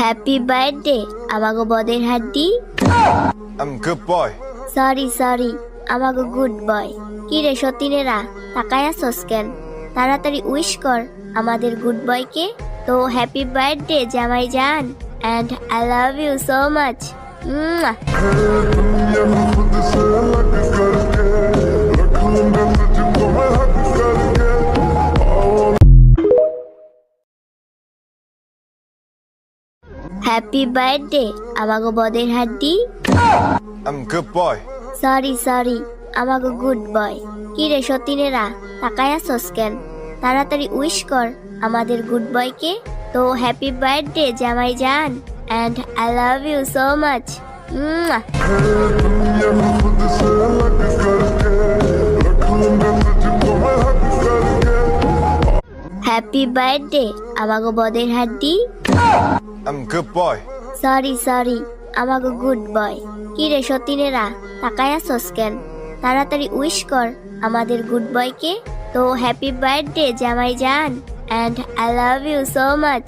Happy birthday আমাগো বদের হাড্ডি। I'm good boy. সরি আমাগো গুড বয়। কি রে সতীনেরা তাকায় আসস কেন? তাড়াতাড়ি উইশ কর আমাদের গুড বয়কে। তো হ্যাপি বার্থডে জামাই জান, and I love you so much. Happy birthday আমাগো বদের হাড্ডি। I'm good boy. সরি আমাগো গুড বয়। কি রে সতীনেরা তাকায় আসস কেন? তাড়াতাড়ি উইশ কর আমাদের গুড বয়কে। তো হ্যাপি বার্থডে জামাই জান, and I love you so much. Happy birthday আমাগো বদের হাড্ডি। I'm good boy. সরি আমাগো গুড বয়। কি রে সতীনেরা তাকায় আসস কেন? তাড়াতাড়ি উইশ কর আমাদের গুড বয়কে। তো হ্যাপি বার্থডে জামাই জান, and I love you so much.